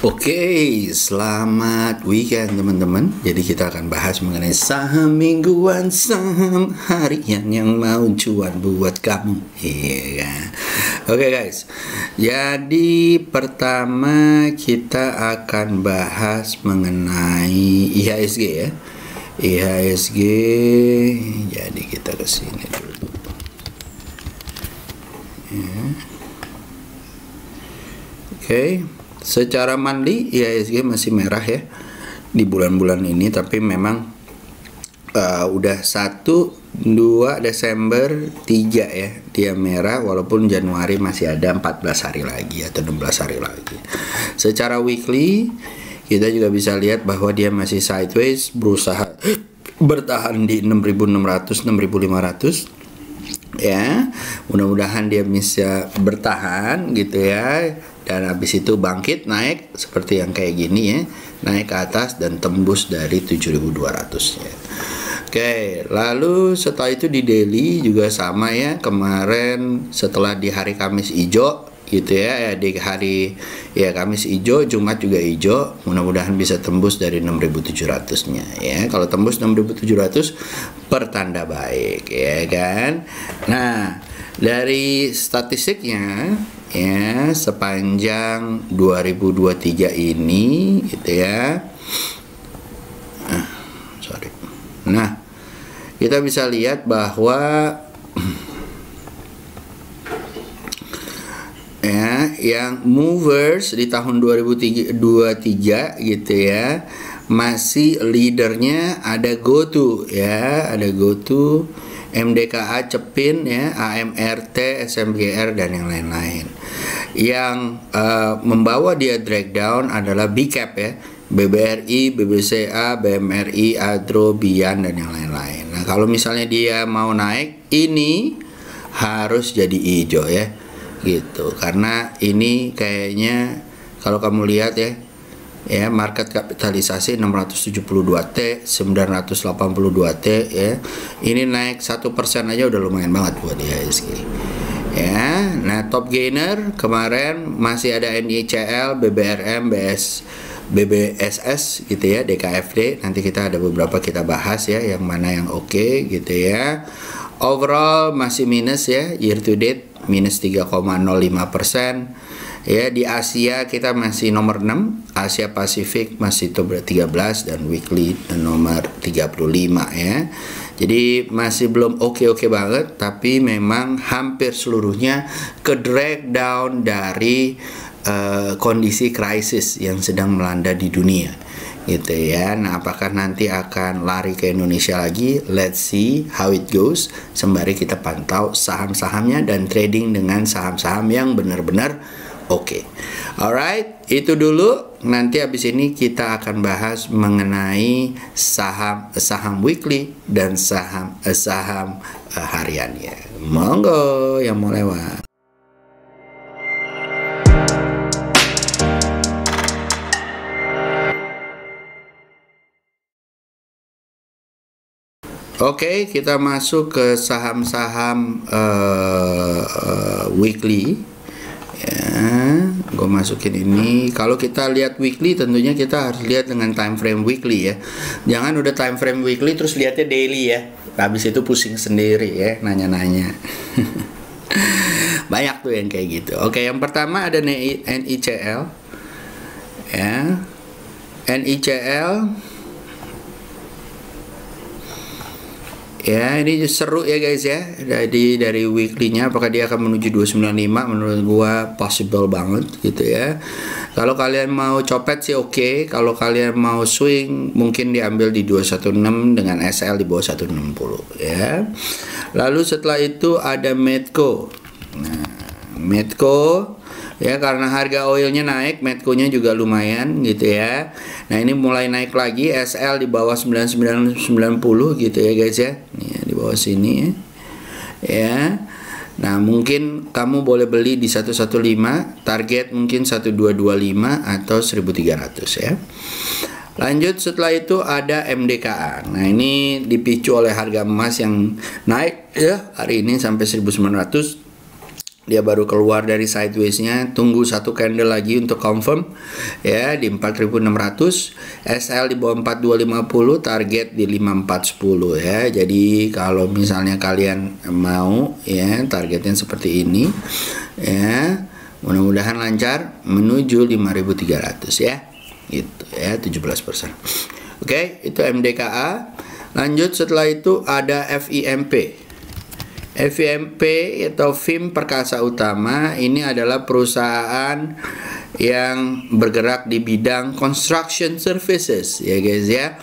Oke, selamat weekend teman-teman. Jadi kita akan bahas mengenai saham mingguan, saham harian yang mau cuan buat kamu. Iya kan? Oke guys, jadi pertama kita akan bahas mengenai IHSG ya. IHSG, jadi kita ke sini dulu. Ya. Oke. Secara monthly IHSG masih merah ya di bulan-bulan ini, tapi memang udah 1, 2 Desember 3 ya dia merah, walaupun Januari masih ada 14 hari lagi atau 16 hari lagi. Secara weekly kita juga bisa lihat bahwa dia masih sideways, berusaha bertahan di 6.600 6.500 ya. Mudah-mudahan dia bisa bertahan gitu ya, dan habis itu bangkit naik seperti yang kayak gini ya, naik ke atas dan tembus dari 7.200 ya. Oke, lalu setelah itu di daily juga sama ya, kemarin setelah di hari Kamis hijau gitu ya, di hari ya Kamis hijau, Jumat juga hijau, mudah-mudahan bisa tembus dari 6.700 nya ya. Kalau tembus 6.700 pertanda baik ya kan. Nah, dari statistiknya ya sepanjang 2023 ini gitu ya. Nah, kita bisa lihat bahwa ya, yang movers di tahun 2023 gitu ya, masih leadernya ada GoTo ya, ada GoTo, MDKA, Cepin ya, AMRT, SMGR dan yang lain-lain. Yang membawa dia drag down adalah BCAP ya, BBRI, BBCA, BMRI, Adro, Bian dan yang lain-lain. Nah, kalau misalnya dia mau naik, ini harus jadi hijau ya gitu, karena ini kayaknya kalau kamu lihat ya market kapitalisasi 672T, 982T ya, ini naik 1% aja udah lumayan banget buat IHSG ya. Nah, top gainer kemarin masih ada NICL, BBRM, BBSS gitu ya, DKFD. Nanti kita ada beberapa kita bahas ya, yang mana yang oke gitu ya. Overall masih minus ya, year to date minus 3,05% ya. Di Asia kita masih nomor 6, Asia Pasifik masih top 13 dan weekly nomor 35 ya. Jadi masih belum oke-oke banget, tapi memang hampir seluruhnya ke drag down dari kondisi krisis yang sedang melanda di dunia gitu ya. Nah, apakah nanti akan lari ke Indonesia lagi? Let's see how it goes, sembari kita pantau saham-sahamnya dan trading dengan saham-saham yang benar-benar oke. Alright, itu dulu. Nanti habis ini kita akan bahas mengenai saham weekly dan saham hariannya. Monggo yang mau lewat. Oke, kita masuk ke saham-saham weekly ya. Gue masukin ini. Kalau kita lihat weekly, tentunya kita harus lihat dengan time frame weekly ya. Jangan udah time frame weekly terus lihatnya daily ya, habis itu pusing sendiri ya, nanya-nanya. Banyak tuh yang kayak gitu. Oke, yang pertama ada NICL ya. NICL ya, ini seru ya guys ya. Jadi dari weekly-nya apakah dia akan menuju 295? Menurut gua possible banget gitu ya. Kalau kalian mau copet sih oke. Kalau kalian mau swing mungkin diambil di 216 dengan SL di bawah 160 ya. Lalu setelah itu ada Medco. Nah, Medco ya, karena harga oilnya naik, Medco-nya juga lumayan gitu ya. Nah, ini mulai naik lagi, SL di bawah 9990 gitu ya guys ya. Nih, di bawah sini ya. Nah, mungkin kamu boleh beli di 115, target mungkin 1225 atau 1300 ya. Lanjut, setelah itu ada MDKA. Nah, ini dipicu oleh harga emas yang naik ya hari ini sampai 1900. dia baru keluar dari sideways-nya, tunggu satu candle lagi untuk confirm ya di 4600, SL di bawah 4250, target di 5410 ya. Jadi kalau misalnya kalian mau ya targetnya seperti ini ya, mudah-mudahan lancar menuju 5300 ya. Gitu ya, 17%. Oke, itu MDKA. Lanjut setelah itu ada FIMP. FIMP atau FIM Perkasa Utama ini adalah perusahaan yang bergerak di bidang construction services ya guys ya.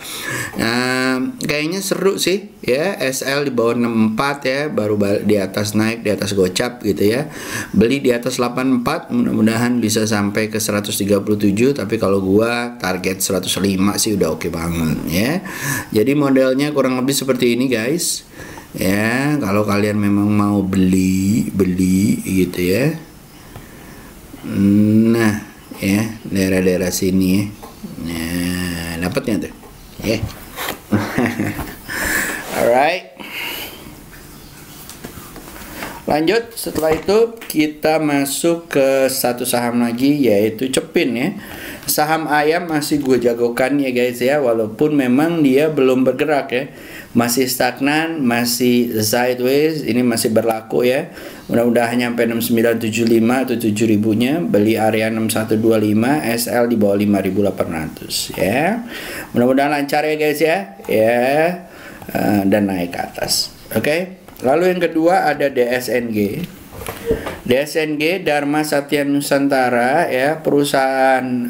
Kayaknya seru sih ya, SL di bawah 64 ya, baru di atas naik di atas gocap gitu ya. Beli di atas 84, mudah-mudahan bisa sampai ke 137, tapi kalau gua target 105 sih udah oke banget ya. Jadi modelnya kurang lebih seperti ini guys. Ya, kalau kalian memang mau beli gitu ya. Nah, ya, daerah-daerah sini ya. Nah, dapatnya tuh. Ya. Alright. Lanjut, setelah itu kita masuk ke satu saham lagi yaitu Cepin ya. Saham ayam masih gue jagokan ya guys ya, walaupun memang dia belum bergerak ya. Masih stagnan, masih sideways, ini masih berlaku ya. Mudah-mudahan nyampe 6975 atau 7000-nya, beli area 6125, SL di bawah 5800 ya. Mudah-mudahan lancar ya guys ya. Ya. Dan naik ke atas. Oke. Lalu yang kedua ada DSNG. DSNG Dharma Satya Nusantara ya, perusahaan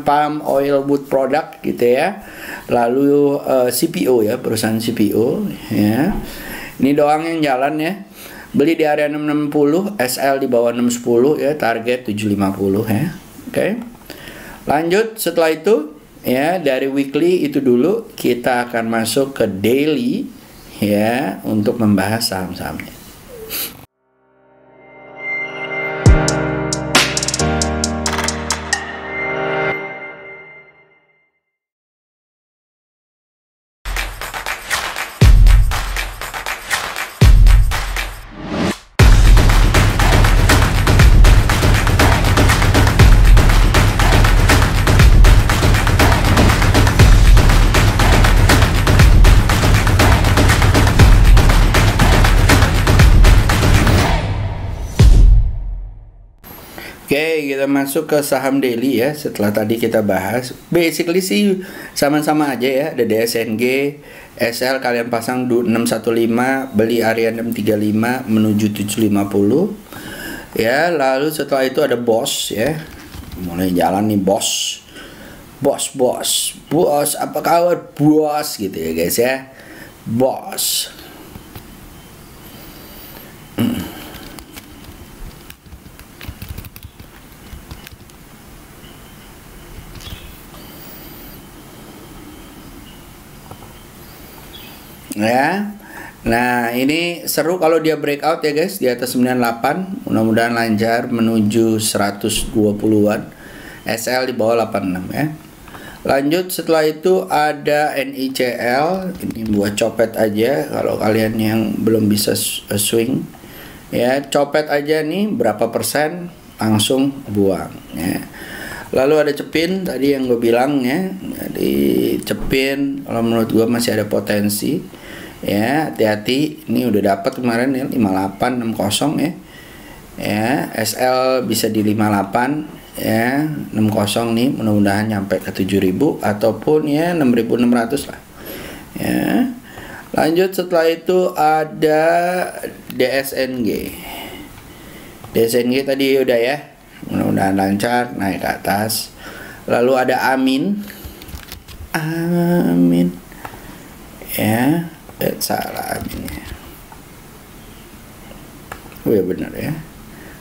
palm oil wood product gitu ya. Lalu CPO ya, perusahaan CPO ya. Ini doang yang jalan ya. Beli di area 660, SL di bawah 610 ya, target 750 ya. Oke. Lanjut setelah itu ya, dari weekly itu dulu kita akan masuk ke daily ya untuk membahas saham-sahamnya. Oke, kita masuk ke saham daily ya. Setelah tadi kita bahas, basically sih sama-sama aja ya. Ada DSNG, SL kalian pasang 615, beli area 635 menuju 750. Ya, lalu setelah itu ada BOS ya. Mulai jalan nih BOS. Bos, apa kabar bos gitu ya guys ya. BOS. Ya. Nah, ini seru kalau dia breakout ya guys di atas 98. Mudah-mudahan lancar menuju 120-an. SL di bawah 86 ya. Lanjut setelah itu ada NICL. Ini buat copet aja kalau kalian yang belum bisa swing. Ya, copet aja nih berapa persen langsung buang ya. Lalu ada Cepin tadi yang gue bilang ya. Jadi Cepin kalau menurut gue masih ada potensi. Ya, hati-hati, ini udah dapat kemarin ya 5860 ya. Ya, SL bisa di 58 ya, 60 nih, mudah-mudahan nyampe ke 7000 ataupun ya 6600 lah. Ya. Lanjut setelah itu ada DSNG. DSNG tadi udah ya. Mudah-mudahan lancar naik ke atas. Lalu ada Amin. Ya. Salah aminnya. Oh ya benar ya.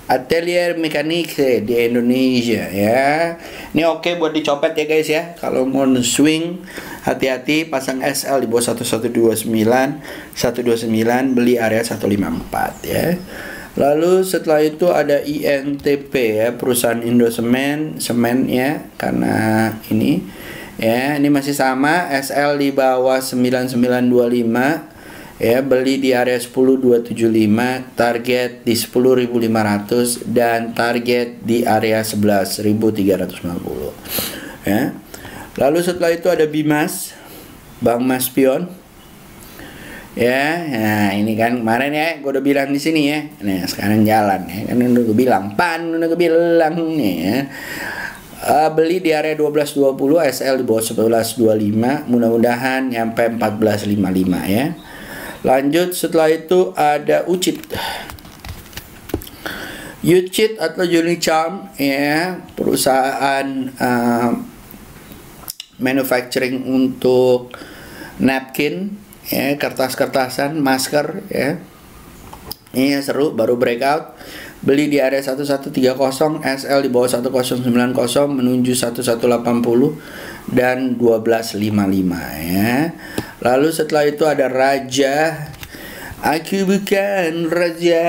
Atelier Mekanik di Indonesia ya. Ini oke buat dicopet ya guys ya. Kalau mau swing hati-hati, pasang SL di bawah 1129, 129, beli area 154 ya. Lalu setelah itu ada INTP ya, perusahaan Indosemen, semen ya, karena ini ya, ini masih sama, SL di bawah 9925 ya, beli di area 10.275, target di 10.500 dan target di area 11.350 ya. Lalu setelah itu ada Bimas, Bang Mas Pion ya. Nah ini kan kemarin ya gue udah bilang di sini ya. Nah sekarang jalan ya, kan udah gue bilang, udah gue bilang nih ya. Beli di area 12.20, SL di bawah 11.25, mudah-mudahan nyampe 14.55 ya. Lanjut setelah itu ada Ucit atau Unicharm ya, perusahaan manufacturing untuk napkin ya, kertas-kertasan, masker ya. Ini seru, baru breakout. Beli di area 1130, SL di bawah 1090 menuju 1180 dan 1255 ya. Lalu setelah itu ada Raja. Aku bukan raja,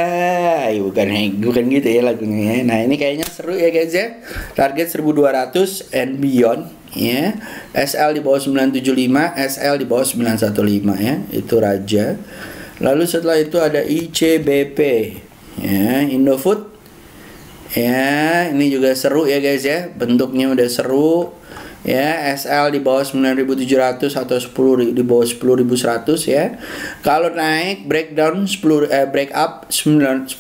bukan gitu ya lagunya. Nah ini kayaknya seru ya guys ya. Target 1200 and beyond ya. SL di bawah 975, SL di bawah 915 ya. Itu Raja. Lalu setelah itu ada ICBP ya, Indofood ya. Ini juga seru ya guys ya. Bentuknya udah seru ya. SL di bawah 9.700 atau 10 di bawah 10.100 ya. Kalau naik breakdown break up 10.600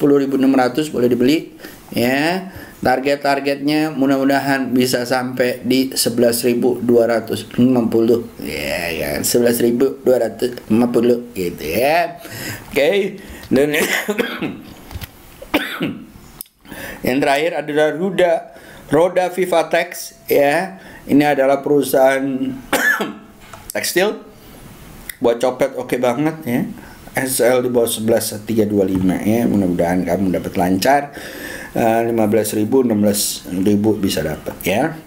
boleh dibeli ya. Targetnya mudah-mudahan bisa sampai di 11.250 ya, 11.250 gitu ya. Oke. Dan yang terakhir adalah Roda Vivatex ya. Ini adalah perusahaan tekstil buat copet, oke banget ya. SL di bawah 11.325 ya. Mudah-mudahan kamu dapat lancar. 15.000, 16.000 bisa dapat ya.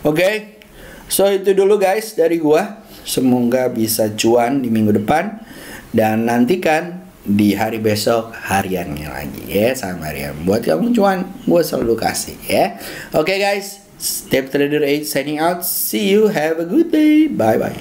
Oke. So itu dulu guys dari gua. Semoga bisa cuan di minggu depan, dan nantikan di hari besok hariannya lagi ya, sama harian buat kamu cuan gua selalu kasih ya. Oke guys, Step Trader 8 signing out. See you, have a good day, bye bye.